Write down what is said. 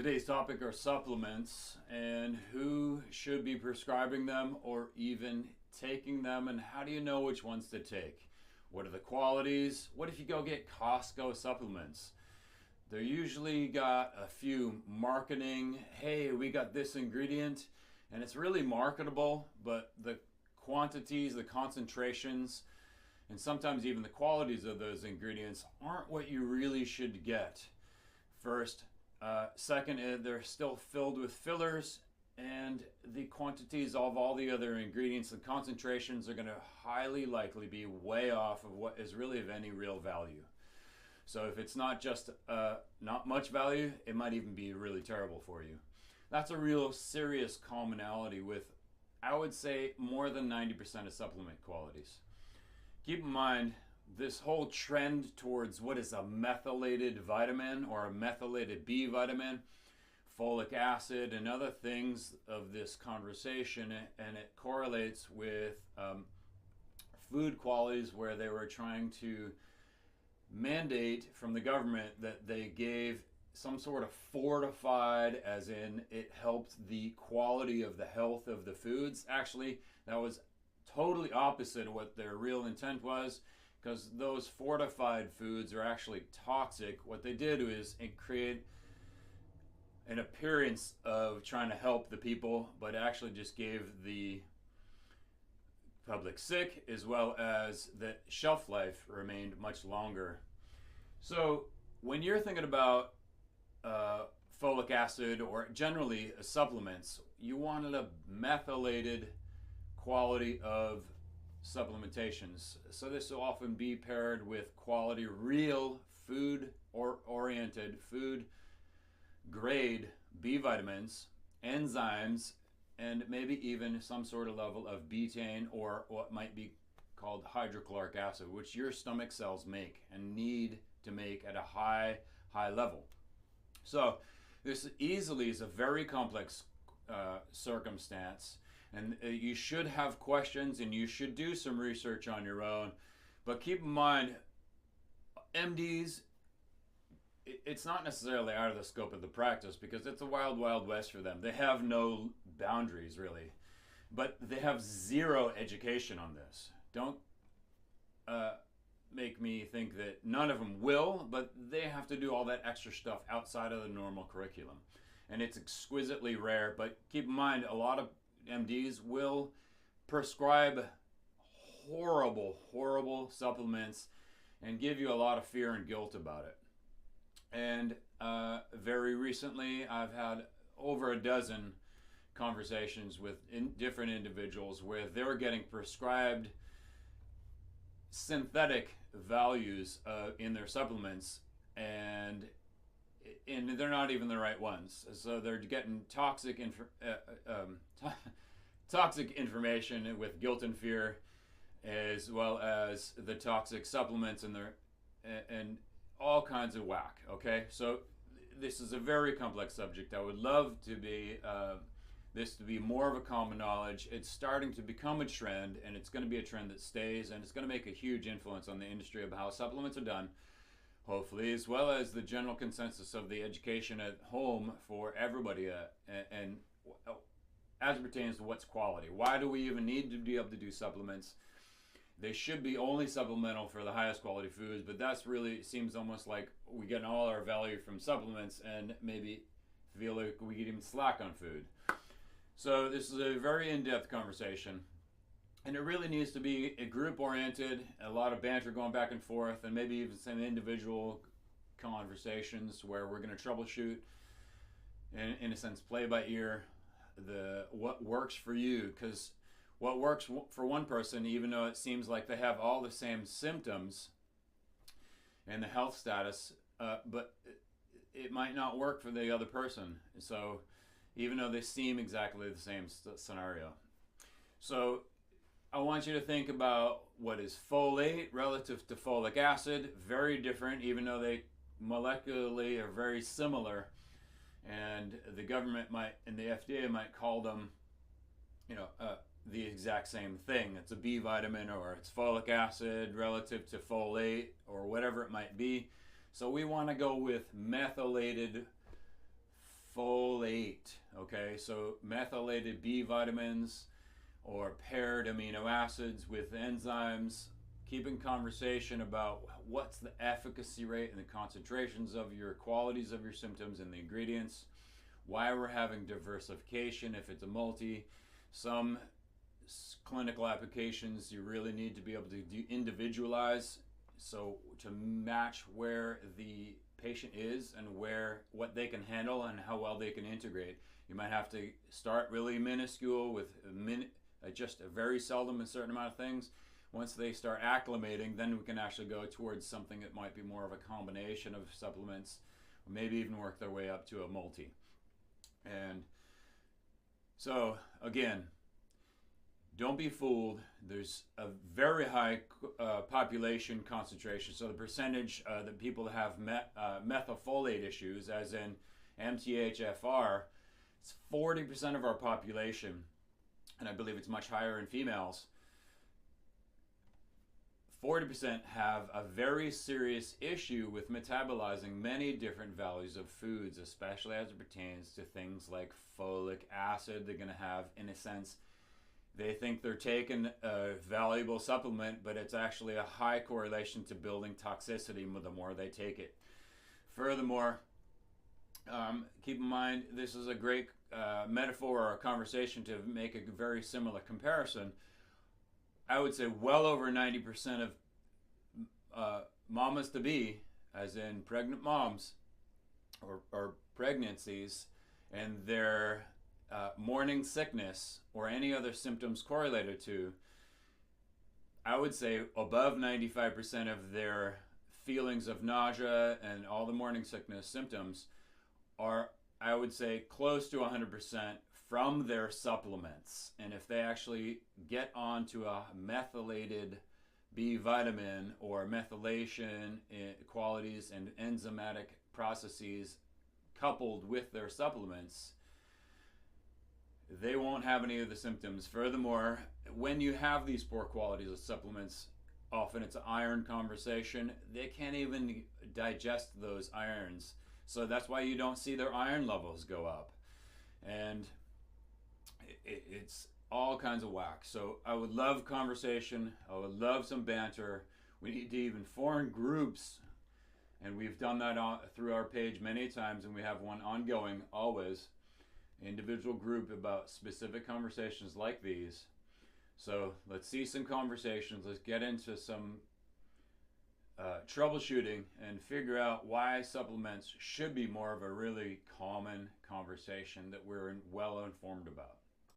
Today's topic are supplements and who should be prescribing them or even taking them, and how do you know which ones to take? What are the qualities? What if you go get Costco supplements? They're usually got a few marketing, hey, we got this ingredient, and it's really marketable, but the quantities, the concentrations, and sometimes even the qualities of those ingredients aren't what you really should get. First, second, they're still filled with fillers, and the quantities of all the other ingredients, the concentrations are going to highly likely be way off of what is really of any real value. So if it's not just not much value, it might even be really terrible for you. That's a real serious commonality with, I would say, more than 90% of supplement qualities. Keep in mind, this whole trend towards what is a methylated vitamin or a methylated B vitamin, folic acid, and other things of this conversation, and it correlates with food qualities where they were trying to mandate from the government that they gave some sort of fortified, as in it helped the quality of the health of the foods. Actually, that was totally opposite of what their real intent was, because those fortified foods are actually toxic. What they did is create an appearance of trying to help the people, but actually just gave the public sick, as well as the shelf life remained much longer. So when you're thinking about folic acid or generally supplements, you wanted a methylated quality of supplementations. So this will often be paired with quality, real food or oriented food grade B vitamins, enzymes, and maybe even some sort of level of betaine or what might be called hydrochloric acid, which your stomach cells make and need to make at a high level. So this easily is a very complex circumstance, and you should have questions and you should do some research on your own. But keep in mind, MDs, it's not necessarily out of the scope of the practice, because it's a wild, wild west for them. They have no boundaries, really. But they have zero education on this. Don't make me think that none of them will, but they have to do all that extra stuff outside of the normal curriculum. And it's exquisitely rare, but keep in mind, a lot of MDs will prescribe horrible, horrible supplements and give you a lot of fear and guilt about it. And very recently, I've had over a dozen conversations with different individuals where they're getting prescribed synthetic values in their supplements, and they're not even the right ones. So they're getting toxic information with guilt and fear, as well as the toxic supplements and all kinds of whack. Okay, so this is a very complex subject. I would love to be this to be more of a common knowledge. It's starting to become a trend, and it's going to be a trend that stays, and it's going to make a huge influence on the industry of how supplements are done, hopefully, as well as the general consensus of the education at home for everybody, and as it pertains to what's quality. Why do we even need to be able to do supplements? They should be only supplemental for the highest quality foods, but that's really seems almost like we get all our value from supplements and maybe feel like we get even slack on food. So this is a very in-depth conversation, and it really needs to be a group-oriented, a lot of banter going back and forth, and maybe even some individual conversations where we're going to troubleshoot and, in a sense, play by ear what works for you, because what works for one person, even though it seems like they have all the same symptoms and the health status, but it might not work for the other person. So even though they seem exactly the same scenario. So I want you to think about what is folate relative to folic acid. Very different, even though they molecularly are very similar. And the government might, and the FDA might call them, the exact same thing. It's a B vitamin, or it's folic acid relative to folate, or whatever it might be. So we want to go with methylated folate. Okay, so methylated B vitamins or paired amino acids with enzymes. Keeping conversation about what's the efficacy rate and the concentrations of your qualities of your symptoms and the ingredients. Why we're having diversification if it's a multi. Some clinical applications you really need to be able to individualize, so to match where the patient is and what they can handle and how well they can integrate. You might have to start really minuscule with just a very seldom a certain amount of things. Once they start acclimating, then we can actually go towards something that might be more of a combination of supplements, or maybe even work their way up to a multi. And so again, don't be fooled. There's a very high population concentration. So the percentage that people have methylfolate issues, as in MTHFR, it's 40% of our population, and I believe it's much higher in females. 40% have a very serious issue with metabolizing many different values of foods, especially as it pertains to things like folic acid. They're going to have, in a sense, they think they're taking a valuable supplement, but it's actually a high correlation to building toxicity the more they take it. Furthermore, keep in mind, this is a great metaphor or a conversation to make a very similar comparison. I would say well over 90% of mamas to be, as in pregnant moms or pregnancies, and their morning sickness or any other symptoms correlated to, I would say above 95% of their feelings of nausea and all the morning sickness symptoms are, I would say, close to 100% from their supplements. And if they actually get onto a methylated B vitamin or methylation qualities and enzymatic processes coupled with their supplements, they won't have any of the symptoms. Furthermore, when you have these poor qualities of supplements, often it's an iron conversation. They can't even digest those irons. So that's why you don't see their iron levels go up. And it's all kinds of whack. So I would love conversation. I would love some banter. We need to even form groups. And we've done that through our page many times, and we have one ongoing always. Individual group about specific conversations like these. So let's see some conversations. Let's get into some troubleshooting and figure out why supplements should be more of a really common conversation that we're well informed about.